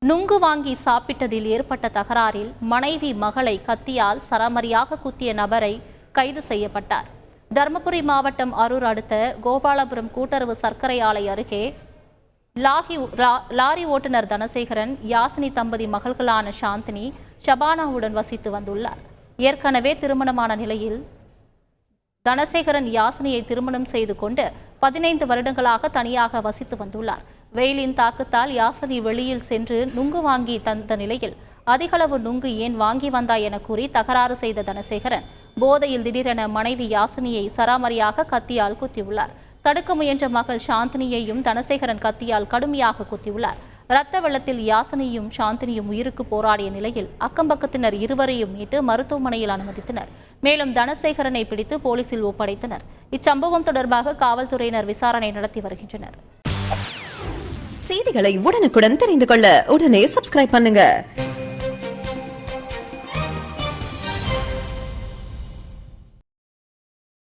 நுங்கு வாங்கி சாப்பிட்டதில் ஏற்பட்ட தகராறில் மனைவி மகளை கத்தியால் சரமாரியாக குத்திய நபரை கைது செய்யப்பட்டார். தருமபுரி மாவட்டம் அரூர் அடுத்த கோபாலபுரம் கூட்டுறவு சர்க்கரை ஆலை அருகே லாரி ஓட்டுநர் தனசேகரன், யாசினி தம்பதி மகள்களான சாந்தினி, ஷபானாவுடன் வசித்து வந்துள்ளார். ஏற்கனவே திருமணமான நிலையில் தனசேகரன் யாசினியை திருமணம் செய்து கொண்டு 15 வருடங்களாக தனியாக வசித்து வந்துள்ளார். வெயிலின் தாக்கத்தால் யாசினி வெளியில் சென்று நுங்கு வாங்கி தந்த நிலையில் அதிகளவு நுங்கு ஏன் வாங்கி வந்தாய் என கூறி தகராறு செய்த தனசேகரன் போதையில் திடீரென மனைவி யாசினியை சராமரியாக கத்தியால் குத்தியுள்ளார். தடுக்க முயன்ற மகள் சாந்தினியையும் தனசேகரன் கத்தியால் கடுமையாக குத்தியுள்ளார். இரத்த வெள்ளத்தில் யாசினியும் சாந்தினியும் உயிருக்கு போராடிய நிலையில் அக்கம்பக்கத்தினர் இருவரையும் மீட்டு மருத்துவமனையில் அனுமதித்தனர். மேலும் தனசேகரனை பிடித்து போலீசில் ஒப்படைத்தனர். இச்சம்பவம் தொடர்பாக காவல்துறையினர் விசாரணை நடத்தி வருகின்றனர். செய்திகளை உடனுக்குடன் தெரிந்து கொள்ள உடனே சப்ஸ்கிரைப் பண்ணுங்க.